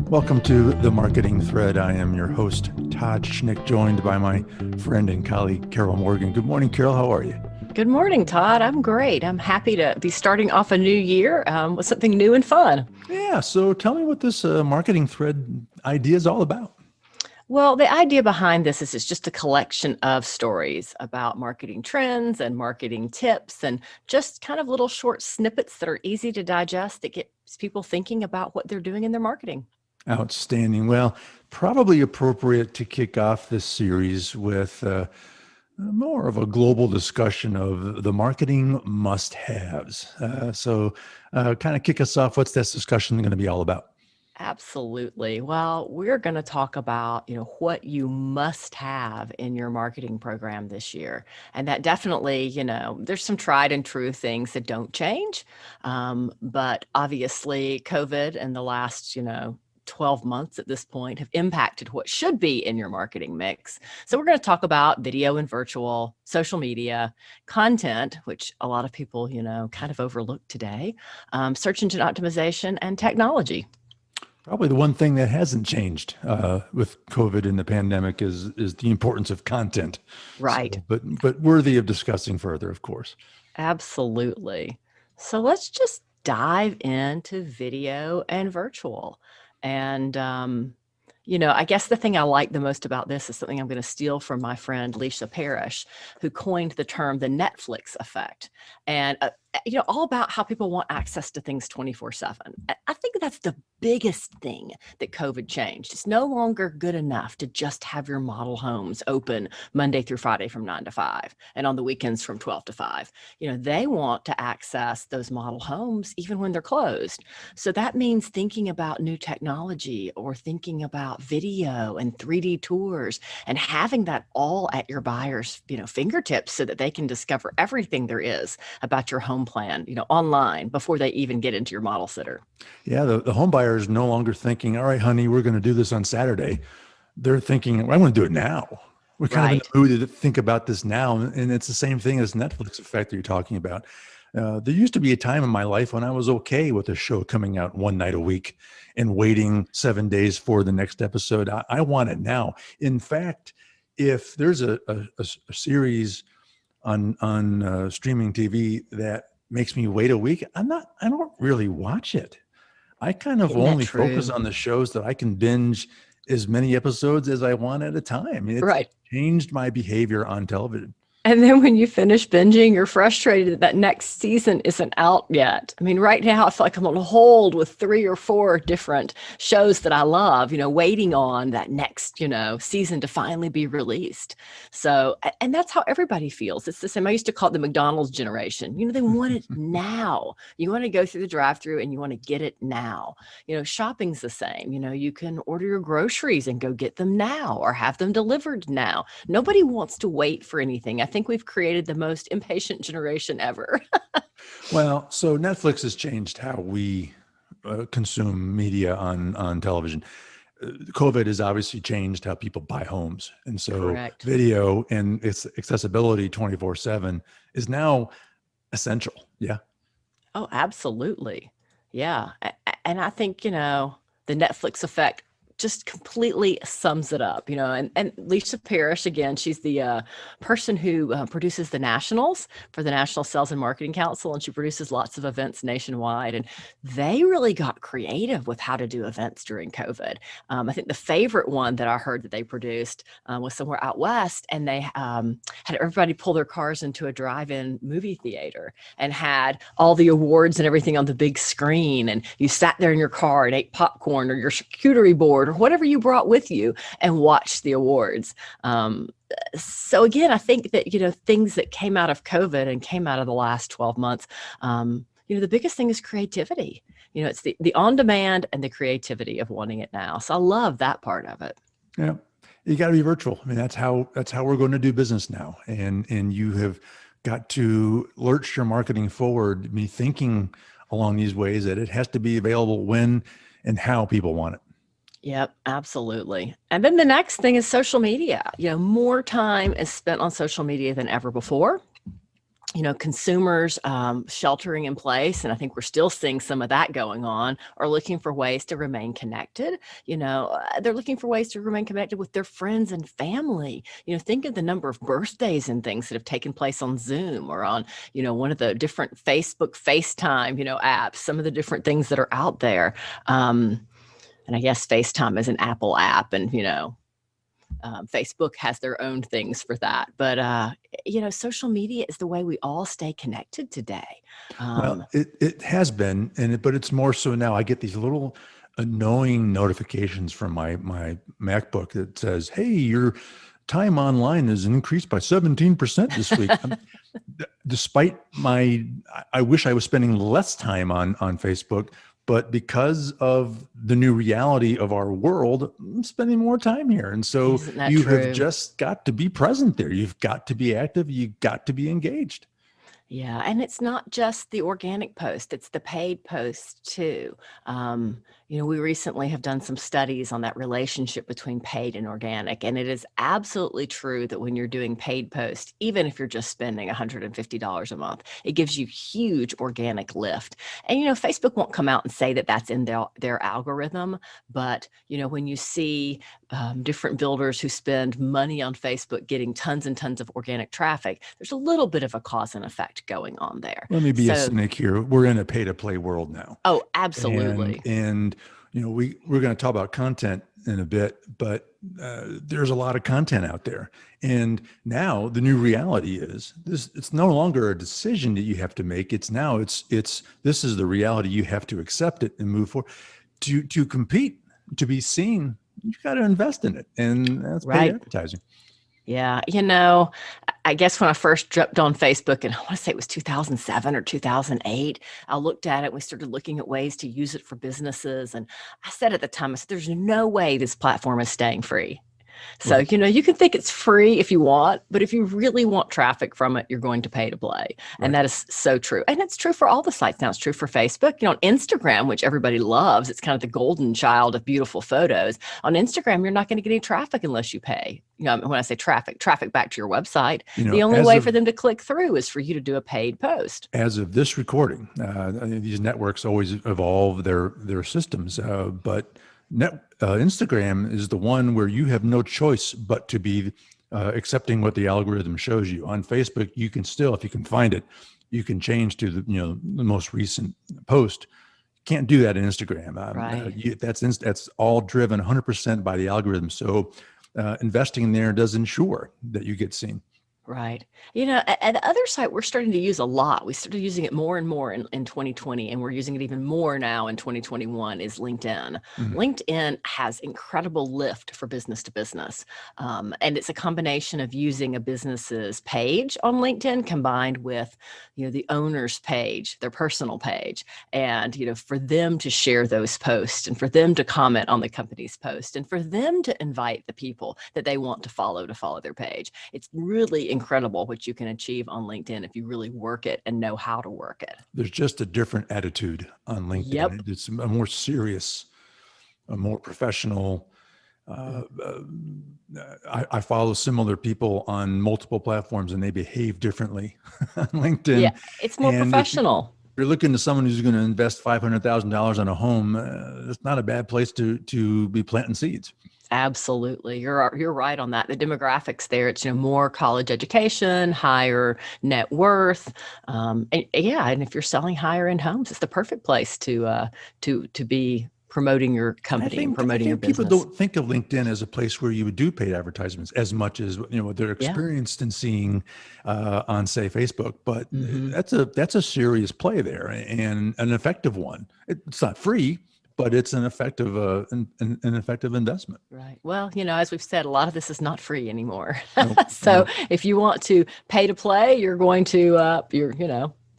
Welcome to The Marketing Thread. I am your host, Todd Schnick, joined by my friend and colleague, Carol Morgan. Good morning, Carol. How are you? Good morning, Todd. I'm great. I'm happy to be starting off a new year with something new and fun. Yeah, so tell me what this marketing thread idea is all about. Well, the idea behind this is it's just a collection of stories about marketing trends and marketing tips and just kind of little short snippets that are easy to digest that gets people thinking about what they're doing in their marketing. Outstanding. Well, probably appropriate to kick off this series with more of a global discussion of the marketing must-haves. So kind of kick us off. What's this discussion going to be all about? Absolutely. Well, we're going to talk about, what you must have in your marketing program this year. And that definitely, there's some tried and true things that don't change. But obviously COVID and the last, 12 months at this point have impacted what should be in your marketing mix. So we're going to talk about video and virtual, social media, content, which a lot of people, kind of overlook today, search engine optimization, and technology. Probably the one thing that hasn't changed with COVID and the pandemic is the importance of content. Right. But worthy of discussing further, of course. Absolutely. So let's just dive into video and virtual. And, I guess the thing I like the most about this is something I'm going to steal from my friend Lisa Parrish, who coined the term the Netflix effect. And, all about how people want access to things 24/7. I think that's the biggest thing that COVID changed. It's no longer good enough to just have your model homes open Monday through Friday from 9 to 5 and on the weekends from 12 to 5. They want to access those model homes even when they're closed. So that means thinking about new technology or thinking about video and 3D tours and having that all at your buyer's, fingertips so that they can discover everything there is about your home plan, online before they even get into your model sitter. Yeah, the home buyer is no longer thinking, all right, honey, we're going to do this on Saturday. They're thinking, well, I want to do it now. We're kind of in Right. the mood to think about this now. And it's the same thing as Netflix effect that you're talking about. There used to be a time in my life when I was okay with a show coming out one night a week and waiting 7 days for the next episode. I want it now. In fact, if there's a series on streaming TV that makes me wait a week, I don't really watch it. I kind of Isn't that only focus true? on the shows that I can binge as many episodes as I want at a time. It's Right. changed my behavior on television. And then when you finish binging, you're frustrated that that next season isn't out yet. I mean, right now, I feel like I'm on hold with 3 or 4 different shows that I love, waiting on that next, season to finally be released. So, and that's how everybody feels. It's the same. I used to call it the McDonald's generation. They want it now. You want to go through the drive-through and you want to get it now. Shopping's the same. You can order your groceries and go get them now or have them delivered now. Nobody wants to wait for anything. I think we've created the most impatient generation ever. Well, so Netflix has changed how we consume media on television. COVID has obviously changed how people buy homes. And so Correct. video and its accessibility 24/7 is now essential. Yeah. Oh, absolutely. Yeah. And I think, the Netflix effect just completely sums it up, and Lisa Parrish, again, she's the person who produces the nationals for the National Sales and Marketing Council, and she produces lots of events nationwide. And they really got creative with how to do events during COVID. I think the favorite one that I heard that they produced was somewhere out west, and they had everybody pull their cars into a drive-in movie theater and had all the awards and everything on the big screen. And you sat there in your car and ate popcorn or your charcuterie board or whatever you brought with you and watched the awards. So again, I think that, things that came out of COVID and came out of the last 12 months, the biggest thing is creativity. It's the on-demand and the creativity of wanting it now. So I love that part of it. Yeah. You got to be virtual. I mean, that's how we're going to do business now. And you have got to lurch your marketing forward, be thinking along these ways that it has to be available when and how people want it. Yep, absolutely. And then the next thing is social media. More time is spent on social media than ever before. consumers sheltering in place, and I think we're still seeing some of that going on, are looking for ways to remain connected. They're looking for ways to remain connected with their friends and family. Think of the number of birthdays and things that have taken place on Zoom or on, one of the different Facebook FaceTime, apps, some of the different things that are out there. And I guess FaceTime is an Apple app, and, Facebook has their own things for that. But, social media is the way we all stay connected today. Well, it has been, but it's more so now. I get these little annoying notifications from my MacBook that says, "Hey, your time online is increased by 17% this week." Despite I wish I was spending less time on Facebook. But because of the new reality of our world, I'm spending more time here. And so you have just got to be present there. You've got to be active. You've got to be engaged. Yeah. And it's not just the organic post, it's the paid post too. We recently have done some studies on that relationship between paid and organic. And it is absolutely true that when you're doing paid posts, even if you're just spending $150 a month, it gives you huge organic lift. And, Facebook won't come out and say that that's in their algorithm. But, when you see different builders who spend money on Facebook getting tons and tons of organic traffic, there's a little bit of a cause and effect going on there. Let me be a cynic here. We're in a pay-to-play world now. Oh, absolutely. And we're going to talk about content in a bit, but there's a lot of content out there. And now the new reality is this: it's no longer a decision that you have to make. It's this is the reality. You have to accept it and move forward. To compete, to be seen, you got to invest in it, and that's paid advertising. Yeah. I guess when I first jumped on Facebook, and I want to say it was 2007 or 2008, I looked at it and we started looking at ways to use it for businesses. And I said at the time, there's no way this platform is staying free. So, you can think it's free if you want, but if you really want traffic from it, you're going to pay to play. Right. And that is so true. And it's true for all the sites now. It's true for Facebook, on Instagram, which everybody loves. It's kind of the golden child of beautiful photos. On Instagram, you're not going to get any traffic unless you pay. When I say traffic back to your website, the only way for them to click through is for you to do a paid post. As of this recording, these networks always evolve their systems, but Instagram is the one where you have no choice but to be accepting what the algorithm shows you. On Facebook, you can still, if you can find it, you can change to the most recent post. Can't do that in Instagram. Right. That's all driven 100% by the algorithm. So investing there does ensure that you get seen. Right. At the other site, we're starting to use a lot. We started using it more and more in 2020, and we're using it even more now in 2021 is LinkedIn. Mm-hmm. LinkedIn has incredible lift for business to business. And it's a combination of using a business's page on LinkedIn combined with, the owner's page, their personal page. And, for them to share those posts and for them to comment on the company's post and for them to invite the people that they want to follow their page. It's really incredible what you can achieve on LinkedIn if you really work it and know how to work it. There's just a different attitude on LinkedIn. Yep. It's a more serious, a more professional. I follow similar people on multiple platforms and they behave differently on LinkedIn. Yeah, it's more professional. If you're looking to someone who's going to invest $500,000 on a home, it's not a bad place to be planting seeds. Absolutely. You're right on that. The demographics there, it's, more college education, higher net worth. And if you're selling higher end homes, it's the perfect place to be promoting your company and promoting your business. People don't think of LinkedIn as a place where you would do paid advertisements as much as what they're experienced in seeing on, say, Facebook. But that's a serious play there and an effective one. It's not free, but it's an effective investment. Right. Well, as we've said, a lot of this is not free anymore. Nope. So if you want to pay to play, you're going to,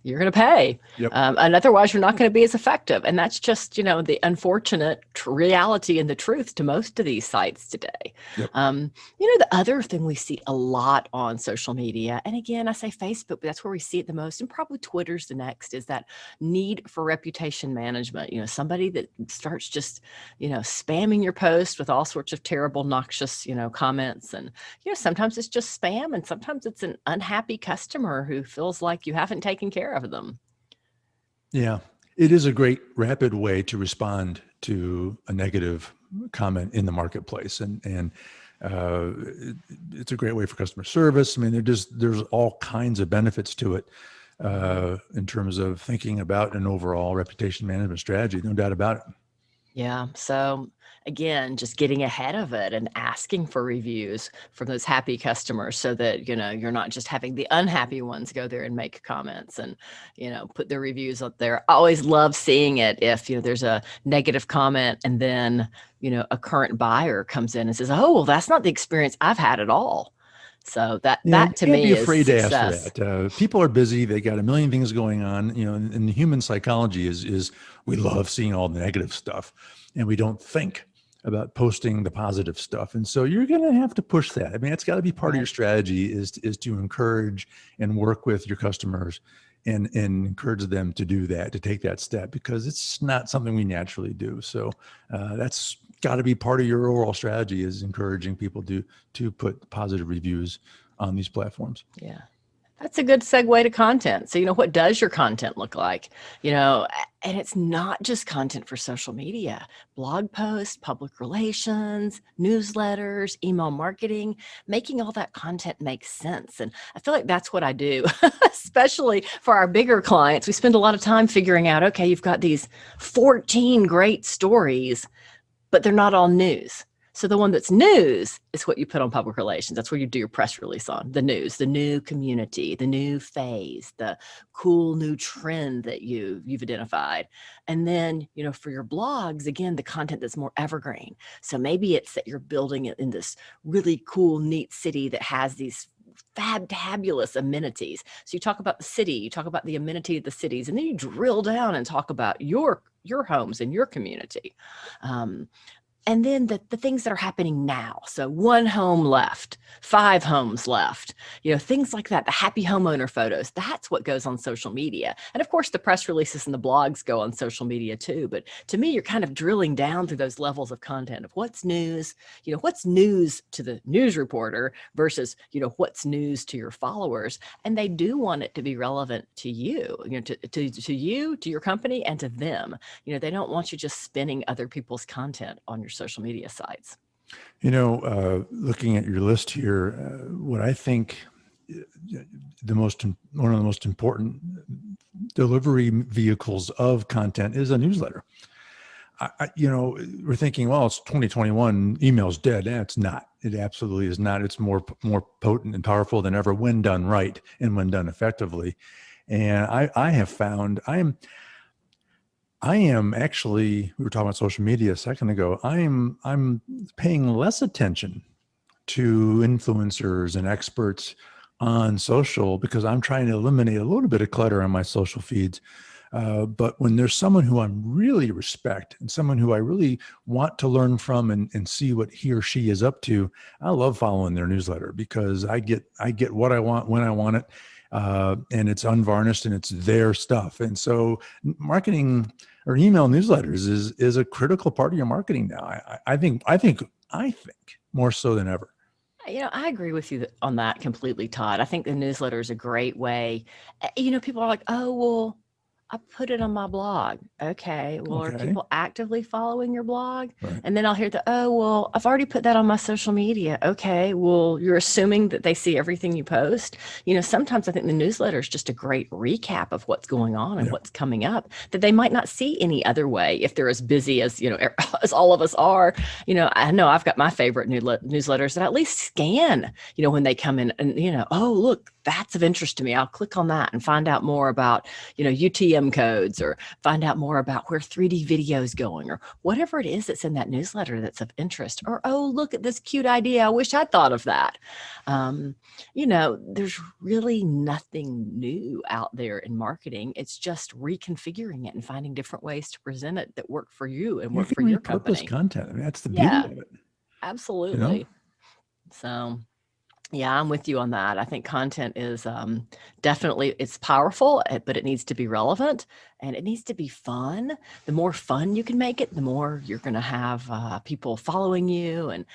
you're going to pay. Yep. And otherwise you're not going to be as effective. And that's just, the unfortunate reality and the truth to most of these sites today. Yep. The other thing we see a lot on social media, and again, I say Facebook, but that's where we see it the most, and probably Twitter's the next, is that need for reputation management. Somebody that starts just, spamming your post with all sorts of terrible, noxious, comments. And, sometimes it's just spam, and sometimes it's an unhappy customer who feels like you haven't taken care of them. Yeah, it is a great rapid way to respond to a negative comment in the marketplace, and it's a great way for customer service. I mean, there's all kinds of benefits to it in terms of thinking about an overall reputation management strategy. No doubt about it. Yeah. So again, just getting ahead of it and asking for reviews from those happy customers so that, you're not just having the unhappy ones go there and make comments and, put their reviews up there. I always love seeing it if, there's a negative comment and then, a current buyer comes in and says, oh, well, that's not the experience I've had at all. So that to me is afraid success. to ask for that. People are busy. They got a million things going on, and the human psychology is we love seeing all the negative stuff and we don't think about posting the positive stuff. And so you're going to have to push that. I mean, it's got to be part of your strategy is to encourage and work with your customers and encourage them to do that, to take that step, because it's not something we naturally do. So that's got to be part of your overall strategy, is encouraging people to put positive reviews on these platforms. Yeah. That's a good segue to content. So, what does your content look like? And it's not just content for social media, blog posts, public relations, newsletters, email marketing, making all that content make sense. And I feel like that's what I do, especially for our bigger clients. We spend a lot of time figuring out, okay, you've got these 14 great stories, but they're not all news. So the one that's news is what you put on public relations. That's where you do your press release on the news, the new community, the new phase, the cool new trend that you've identified. And then, for your blogs, again, the content that's more evergreen. So maybe it's that you're building it in this really cool, neat city that has these fabulous amenities. So you talk about the city, you talk about the amenity of the cities, and then you drill down and talk about your homes and your community. And then the things that are happening now. So 1 home left, 5 homes left, things like that. The happy homeowner photos, that's what goes on social media. And of course, the press releases and the blogs go on social media too. But to me, you're kind of drilling down through those levels of content of what's news, what's news to the news reporter versus, what's news to your followers. And they do want it to be relevant to you, to you, to your company, and to them. They don't want you just spinning other people's content on your social media sites. Looking at your list here, what I think one of the most important delivery vehicles of content is a newsletter. We're thinking, well, it's 2021, email's dead. It's not. It absolutely is not. It's more potent and powerful than ever when done right and when done effectively. And I have found I am actually, we were talking about social media a second ago. I'm paying less attention to influencers and experts on social because I'm trying to eliminate a little bit of clutter on my social feeds. But when there's someone who I really respect and someone who I really want to learn from and see what he or she is up to, I love following their newsletter because I get what I want when I want it. And it's unvarnished and it's their stuff. And so marketing or email newsletters is a critical part of your marketing now. I think more so than ever. I agree with you on that completely, Todd. I think the newsletter is a great way. People are like, oh, well, I put it on my blog. Okay. Well, are people actively following your blog? Right. And then I'll hear oh, well, I've already put that on my social media. Okay. Well, you're assuming that they see everything you post. Sometimes I think the newsletter is just a great recap of what's going on and what's coming up that they might not see any other way if they're as busy as, as all of us are. I know I've got my favorite newsletters that I at least scan, when they come in and, oh, look, that's of interest to me. I'll click on that and find out more about, UTM ISBN codes, or find out more about where 3D video is going, or whatever it is that's in that newsletter that's of interest. Or, oh, look at this cute idea. I wish I'd thought of that. There's really nothing new out there in marketing. It's just reconfiguring it and finding different ways to present it that work for you and You work can for your repurpose company. content. I mean, that's the beauty Yeah, of it. absolutely. So yeah, I'm with you on that. I think content is definitely, it's powerful, but it needs to be relevant and it needs to be fun. The more fun you can make it, the more you're going to have people following you and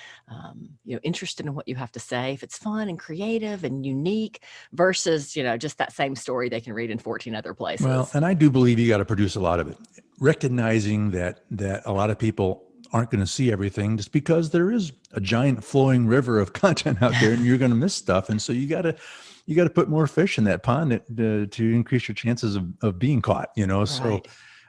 interested in what you have to say. If it's fun and creative and unique versus just that same story they can read in 14 other places. Well, and I do believe you got to produce a lot of it, recognizing that a lot of people aren't going to see everything just because there is a giant flowing river of content out there and you're going to miss stuff. And so you got to put more fish in that pond to increase your chances of being caught, Right. So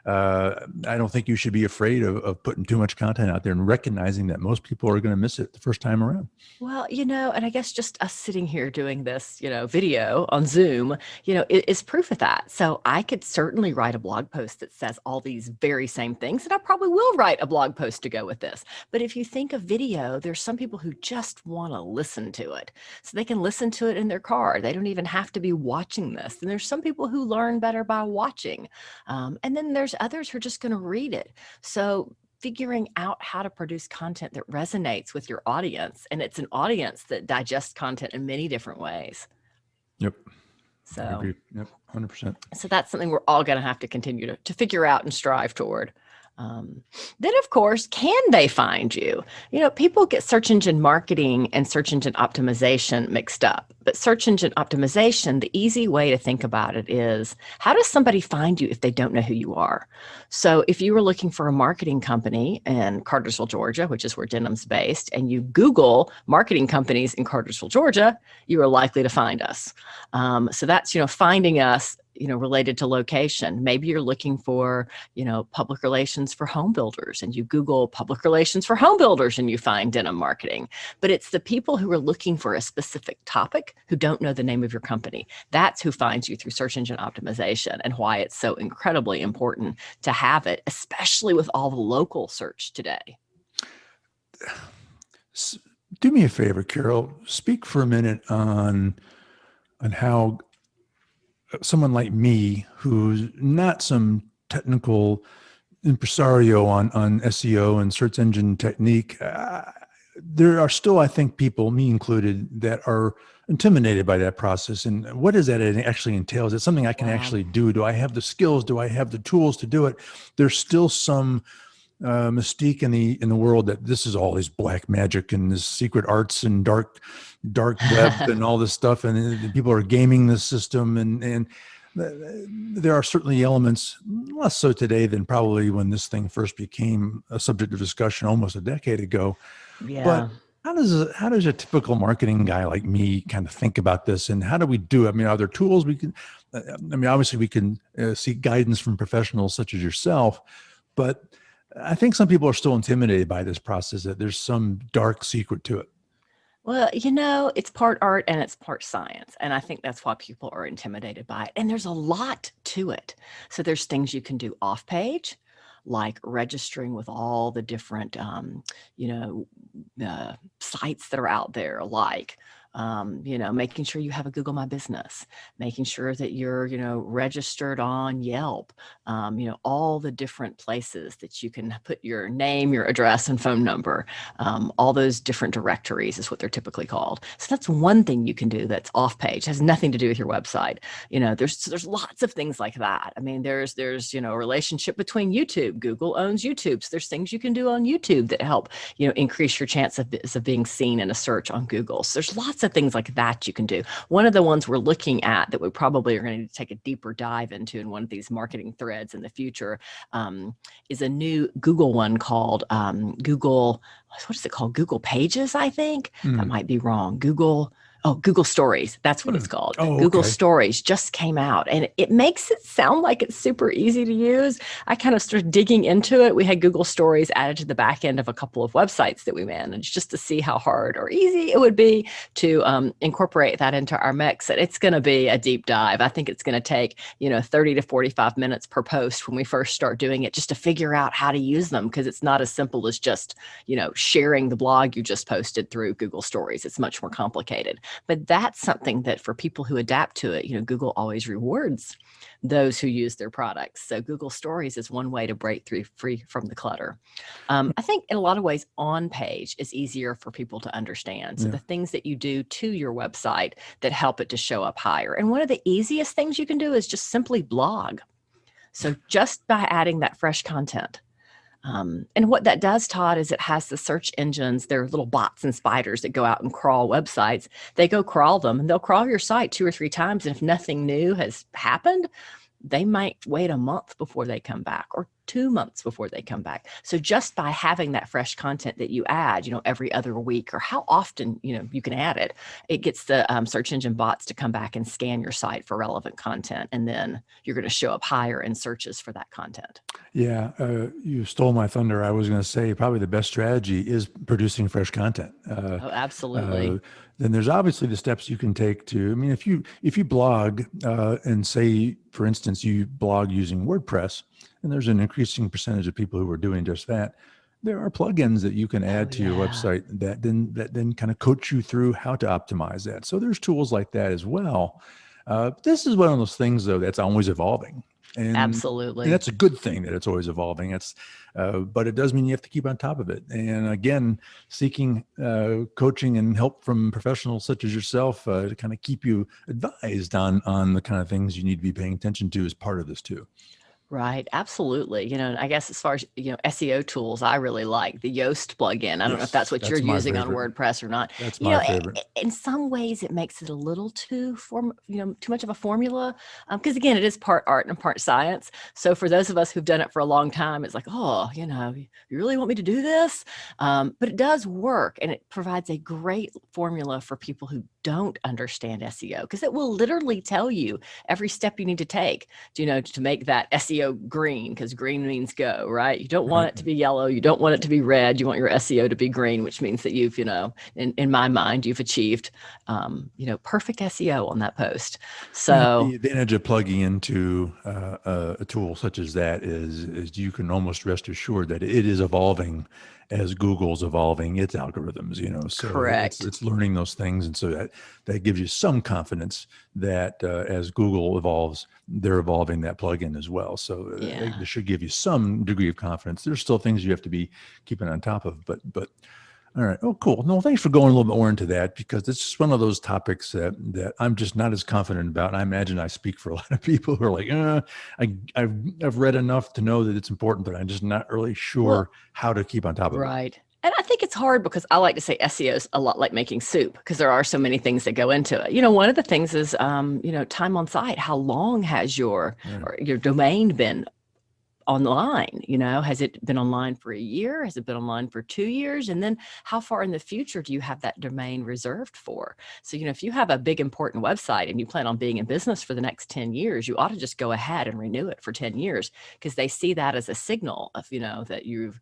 I don't think you should be afraid of putting too much content out there and recognizing that most people are going to miss it the first time around. Well, and I guess just us sitting here doing this, video on Zoom, is proof of that. So I could certainly write a blog post that says all these very same things, and I probably will write a blog post to go with this. But if you think of video, there's some people who just want to listen to it. So they can listen to it in their car. They don't even have to be watching this. And there's some people who learn better by watching. And then there's others who are just going to read it. So figuring out how to produce content that resonates with your audience. And it's an audience that digests content in many different ways. Yep. So, I agree. Yep. 100%. So that's something we're all going to have to continue to figure out and strive toward. Then, of course, can they find you? People get search engine marketing and search engine optimization mixed up. But search engine optimization, the easy way to think about it is, how does somebody find you if they don't know who you are? So if you were looking for a marketing company in Cartersville, Georgia, which is where Denim's based, and you Google marketing companies in Cartersville, Georgia, you are likely to find us. So that's, finding us, related to location. Maybe you're looking for, public relations for home builders, and you Google public relations for home builders and you find Denim Marketing. But it's the people who are looking for a specific topic who don't know the name of your company. That's who finds you through search engine optimization, and why it's so incredibly important to have it, especially with all the local search today. Do me a favor, Carol, speak for a minute on how someone like me, who's not some technical impresario on SEO and search engine technique, there are still, I think, people, me included, that are intimidated by that process. And what does that actually entail? Is it something I can actually do? Do I have the skills? Do I have the tools to do it? There's still some mystique in the world that this is all this black magic and this secret arts and dark web and all this stuff, and people are gaming the system, and there are certainly elements, less so today than probably when this thing first became a subject of discussion almost a decade ago. Yeah. But how does a typical marketing guy like me kind of think about this, and how do we do it? I mean, are there tools we can? Obviously we can seek guidance from professionals such as yourself, but I think some people are still intimidated by this process, that there's some dark secret to it. Well, it's part art and it's part science. And I think that's why people are intimidated by it. And there's a lot to it. So there's things you can do off page, like registering with all the different, sites that are out there, like, making sure you have a Google My Business, making sure that you're, registered on Yelp, all the different places that you can put your name, your address, and phone number. All those different directories is what they're typically called. So that's one thing you can do that's off page, has nothing to do with your website. There's lots of things like that. I mean, there's a relationship between YouTube. Google owns YouTube. So there's things you can do on YouTube that help, increase your chance of being seen in a search on Google. So there's lots of things like that you can do. One of the ones we're looking at that we probably are going to need to take a deeper dive into in one of these marketing threads in the future is a new Google one called Google, what is it called? Google Pages, I think. That might be wrong. Oh, Google Stories. That's what it's called. Oh, Google okay. Stories just came out, and it makes it sound like it's super easy to use. I kind of started digging into it. We had Google Stories added to the back end of a couple of websites that we managed just to see how hard or easy it would be to incorporate that into our mix. And it's going to be a deep dive. I think it's going to take, 30 to 45 minutes per post when we first start doing it, just to figure out how to use them, because it's not as simple as just, sharing the blog you just posted through Google Stories. It's much more complicated. But that's something that for people who adapt to it, Google always rewards those who use their products. So Google Stories is one way to break through free from the clutter. I think in a lot of ways, on page is easier for people to understand. So Yeah. the things that you do to your website that help it to show up higher. And one of the easiest things you can do is just simply blog. So just by adding that fresh content. And what that does, Todd, is it has the search engines, they're little bots and spiders that go out and crawl websites. They go crawl them, and they'll crawl your site 2 or 3 times. And if nothing new has happened, they might wait a month before they come back, or 2 months before they come back. So just by having that fresh content that you add, every other week, or how often, you can add it, it gets the search engine bots to come back and scan your site for relevant content. And then you're going to show up higher in searches for that content. Yeah, you stole my thunder. I was going to say probably the best strategy is producing fresh content. Oh, absolutely. Then there's obviously the steps you can take to. I mean, if you blog and say, for instance, you blog using WordPress, and there's an increasing percentage of people who are doing just that. There are plugins that you can add to your website that then kind of coach you through how to optimize that. So there's tools like that as well. This is one of those things, though, that's always evolving. And Absolutely. that's a good thing that it's always evolving. But it does mean you have to keep on top of it. And again, seeking coaching and help from professionals such as yourself to kind of keep you advised on the kind of things you need to be paying attention to is part of this too. Right. Absolutely. And I guess as far as, SEO tools, I really like the Yoast plugin. I don't know if that's Yes, what you're that's my using on favorite. WordPress or not. That's my favorite. In some ways it makes it a little too too much of a formula. Because again, it is part art and part science. So for those of us who've done it for a long time, it's like, oh, you really want me to do this? But it does work, and it provides a great formula for people who don't understand SEO, because it will literally tell you every step you need to take, to make that SEO green, because green means go, right? You don't want it to be yellow. You don't want it to be red. You want your SEO to be green, which means that you've, in my mind, you've achieved, perfect SEO on that post. So the advantage of plugging into a tool such as that is you can almost rest assured that it is evolving as Google's evolving its algorithms, so correct. it's learning those things. And so that gives you some confidence that as Google evolves, they're evolving that plugin as well. So they should give you some degree of confidence. There's still things you have to be keeping on top of, but all right. Oh, cool. No, thanks for going a little bit more into that, because it's just one of those topics that I'm just not as confident about. And I imagine I speak for a lot of people who are like, I've read enough to know that it's important, but I'm just not really sure how to keep on top of it. Right. And I think it's hard, because I like to say SEO is a lot like making soup, because there are so many things that go into it. One of the things is, time on site. How long has your domain been online? Has it been online for a year? Has it been online for 2 years? And then how far in the future do you have that domain reserved for? So, if you have a big important website and you plan on being in business for the next 10 years, you ought to just go ahead and renew it for 10 years, because they see that as a signal of, that you're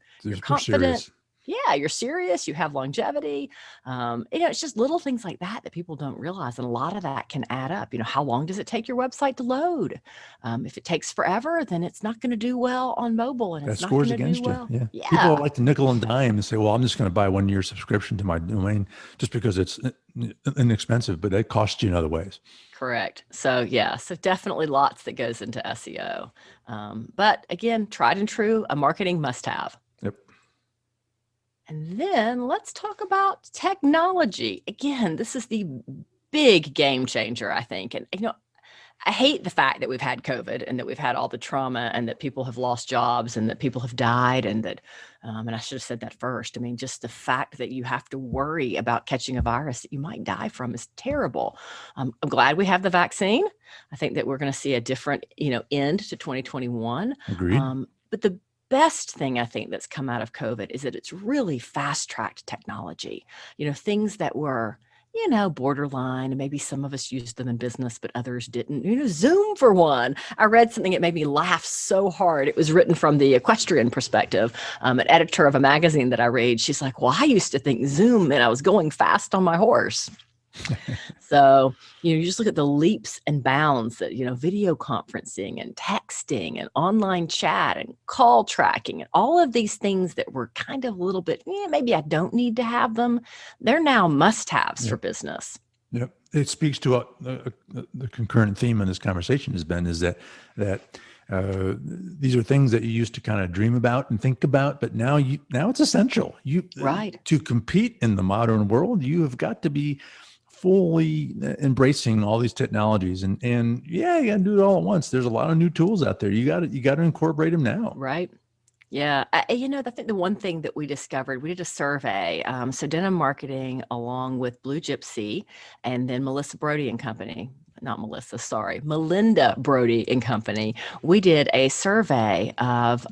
confident. Serious. Yeah, you're serious, you have longevity. It's just little things like that people don't realize. And a lot of that can add up. How long does it take your website to load? If it takes forever, then it's not going to do well on mobile, and it's not going to do well. Yeah. People like to nickel and dime and say, well, I'm just going to buy 1 year subscription to my domain just because it's inexpensive, but that costs you in other ways. Correct. So so definitely lots that goes into SEO. But again, tried and true, a marketing must have. Yep. And then let's talk about technology. Again, this is the big game changer, I think. And, I hate the fact that we've had COVID, and that we've had all the trauma, and that people have lost jobs, and that people have died, and that, and I should have said that first. I mean, just the fact that you have to worry about catching a virus that you might die from is terrible. I'm glad we have the vaccine. I think that we're going to see a different, end to 2021. Agreed. But the best thing I think that's come out of COVID is that it's really fast-tracked technology. Things that were borderline, and maybe some of us used them in business, but others didn't. Zoom for one. I read something that made me laugh so hard. It was written from the equestrian perspective. An editor of a magazine that I read, she's like, well, I used to think Zoom and I was going fast on my horse. So, you just look at the leaps and bounds that, video conferencing and texting and online chat and call tracking and all of these things that were kind of a little bit, maybe I don't need to have them. They're now must-haves for business. Yep. It speaks to the concurrent theme in this conversation has been is that these are things that you used to kind of dream about and think about, but now it's essential. Right. To compete in the modern world, you have got to be fully embracing all these technologies and you got to do it all at once. There's a lot of new tools out there. You got to incorporate them now. Right. Yeah. I think the one thing that we discovered, we did a survey. So Denim Marketing along with Blue Gypsy and then Melinda Brody and Company, we did a survey of,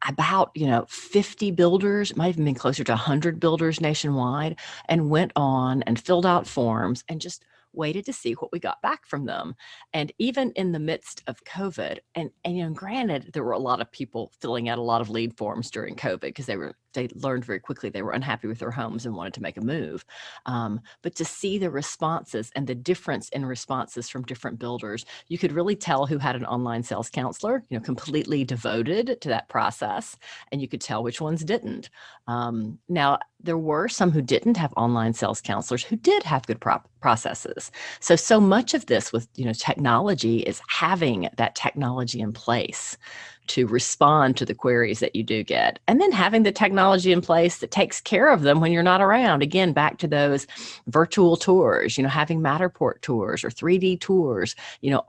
about 50 builders, might even been closer to 100 builders nationwide, and went on and filled out forms and just waited to see what we got back from them. And even in the midst of COVID, and granted, there were a lot of people filling out a lot of lead forms during COVID because they learned very quickly they were unhappy with their homes and wanted to make a move. But to see the responses and the difference in responses from different builders, you could really tell who had an online sales counselor, completely devoted to that process, and you could tell which ones didn't. Now, there were some who didn't have online sales counselors who did have good processes. So much of this with, technology is having that technology in place to respond to the queries that you do get, and then having the technology in place that takes care of them when you're not around. Again, back to those virtual tours, having Matterport tours or 3D tours,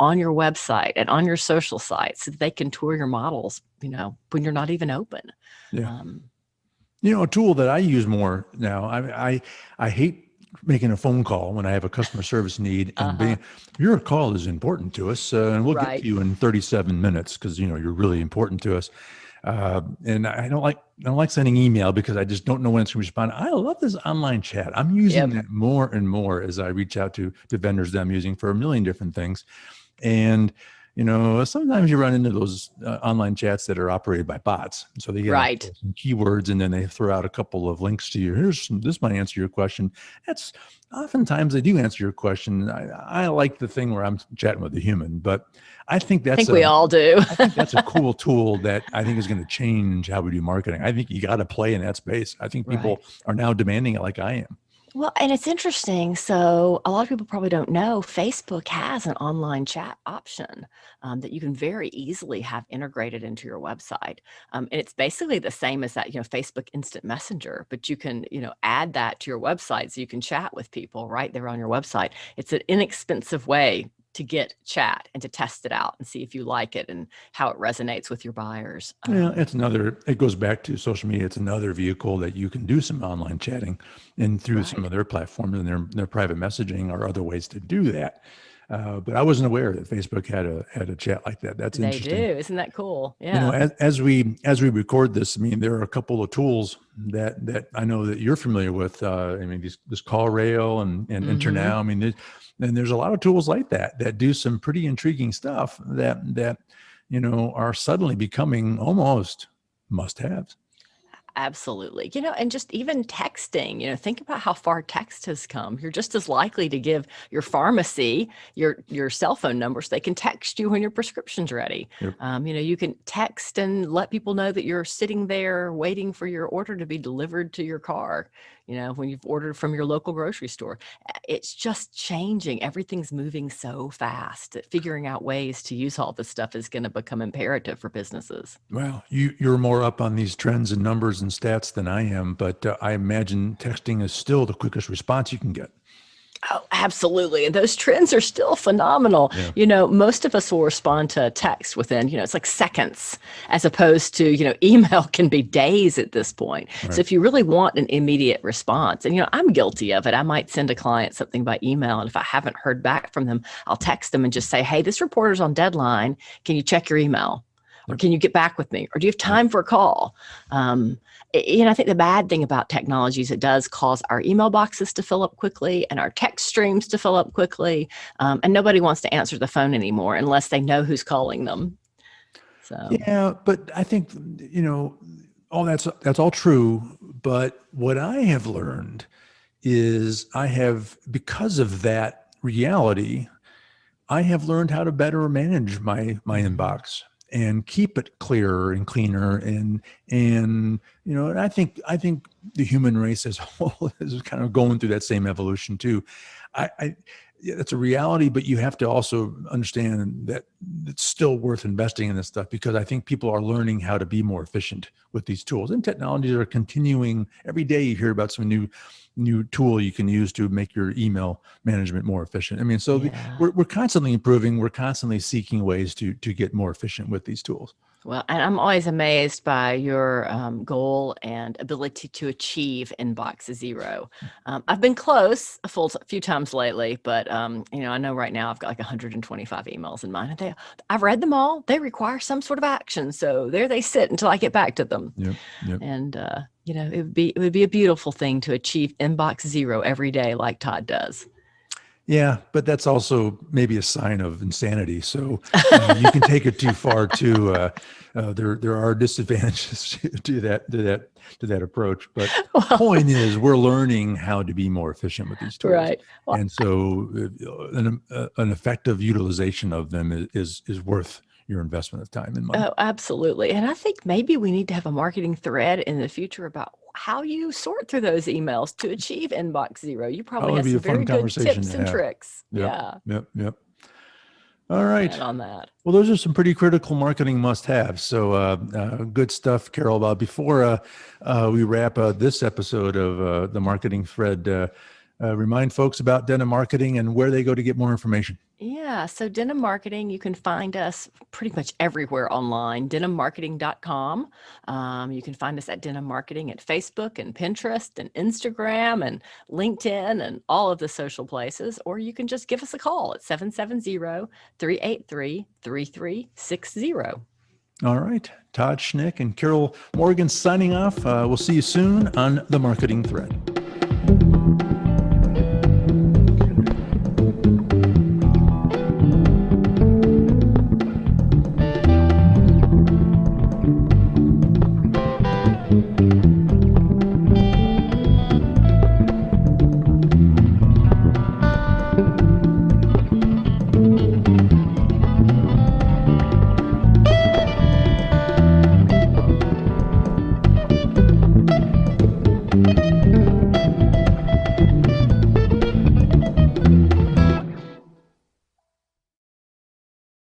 on your website and on your social sites so that they can tour your models, when you're not even open. Yeah. A tool that I use more now, I hate making a phone call when I have a customer service need and your call is important to us and we'll get to you in 37 minutes because, you're really important to us. And I don't like sending email because I just don't know when it's going to respond. I love this online chat. I'm using that more and more as I reach out to vendors that I'm using for a million different things. And sometimes you run into those online chats that are operated by bots. So they get some keywords and then they throw out a couple of links to you. This might answer your question. That's oftentimes they do answer your question. I like the thing where I'm chatting with a human, but I think we all do. I think that's a cool tool that I think is going to change how we do marketing. I think you got to play in that space. I think people are now demanding it like I am. Well, and it's interesting. So a lot of people probably don't know Facebook has an online chat option that you can very easily have integrated into your website. And it's basically the same as that, Facebook Instant Messenger, but you can, add that to your website so you can chat with people right there on your website. It's an inexpensive way to get chat and to test it out and see if you like it and how it resonates with your buyers. It goes back to social media. It's another vehicle that you can do some online chatting and through some of their platforms and their private messaging or other ways to do that. But I wasn't aware that Facebook had a chat like that. That's interesting. They do. Isn't that cool? Yeah. As we record this, there are a couple of tools that I know that you're familiar with. This Call Rail and InterNow. And there's a lot of tools like that do some pretty intriguing stuff that are suddenly becoming almost must-haves. Absolutely. And just even texting, think about how far text has come. You're just as likely to give your pharmacy your cell phone number so they can text you when your prescription's ready. Yep. You can text and let people know that you're sitting there waiting for your order to be delivered to your car, when you've ordered from your local grocery store. It's just changing. Everything's moving so fast that figuring out ways to use all this stuff is going to become imperative for businesses. Well, you're more up on these trends and numbers and stats than I am, but I imagine texting is still the quickest response you can get. Oh, absolutely. And those trends are still phenomenal. Yeah. Most of us will respond to text within, it's like seconds, as opposed to, email can be days at this point. Right. So if you really want an immediate response, and, I'm guilty of it. I might send a client something by email. And if I haven't heard back from them, I'll text them and just say, hey, this reporter's on deadline. Can you check your email? Or can you get back with me? Or do you have time for a call? I think the bad thing about technology is it does cause our email boxes to fill up quickly and our text streams to fill up quickly. And nobody wants to answer the phone anymore unless they know who's calling them. So Yeah, but I think, all that's all true. But what I have learned is because of that reality, I have learned how to better manage my inbox and keep it clearer and cleaner. And I think the human race as a whole is kind of going through that same evolution too. Yeah, that's a reality, but you have to also understand that it's still worth investing in this stuff, because I think people are learning how to be more efficient with these tools, and technologies are continuing. Every day you hear about some new tool you can use to make your email management more efficient. I mean, so we're constantly improving. We're constantly seeking ways to get more efficient with these tools. Well, and I'm always amazed by your goal and ability to achieve inbox zero. I've been close a few times lately, but I know right now I've got like 125 emails in mine, and I've read them all. They require some sort of action, so there they sit until I get back to them. Yep. And it would be a beautiful thing to achieve inbox zero every day, like Todd does. Yeah, but that's also maybe a sign of insanity. So you can take it too far too. There are disadvantages to that approach. But the point is, we're learning how to be more efficient with these tools, right? Well, and so an effective utilization of them is worth your investment of time and money. Oh, absolutely. And I think maybe we need to have a marketing thread in the future about how you sort through those emails to achieve inbox zero. You probably have some very good tips and tricks. Yep. All right. On that. Well, those are some pretty critical marketing must-haves. So good stuff, Carol. Before we wrap this episode of the Marketing Thread, remind folks about Denim Marketing and where they go to get more information. Yeah. So Denim Marketing, you can find us pretty much everywhere online, denimmarketing.com. You can find us at Denim Marketing at Facebook and Pinterest and Instagram and LinkedIn and all of the social places, or you can just give us a call at 770-383-3360. All right. Todd Schnick and Carol Morgan signing off. We'll see you soon on the Marketing Thread.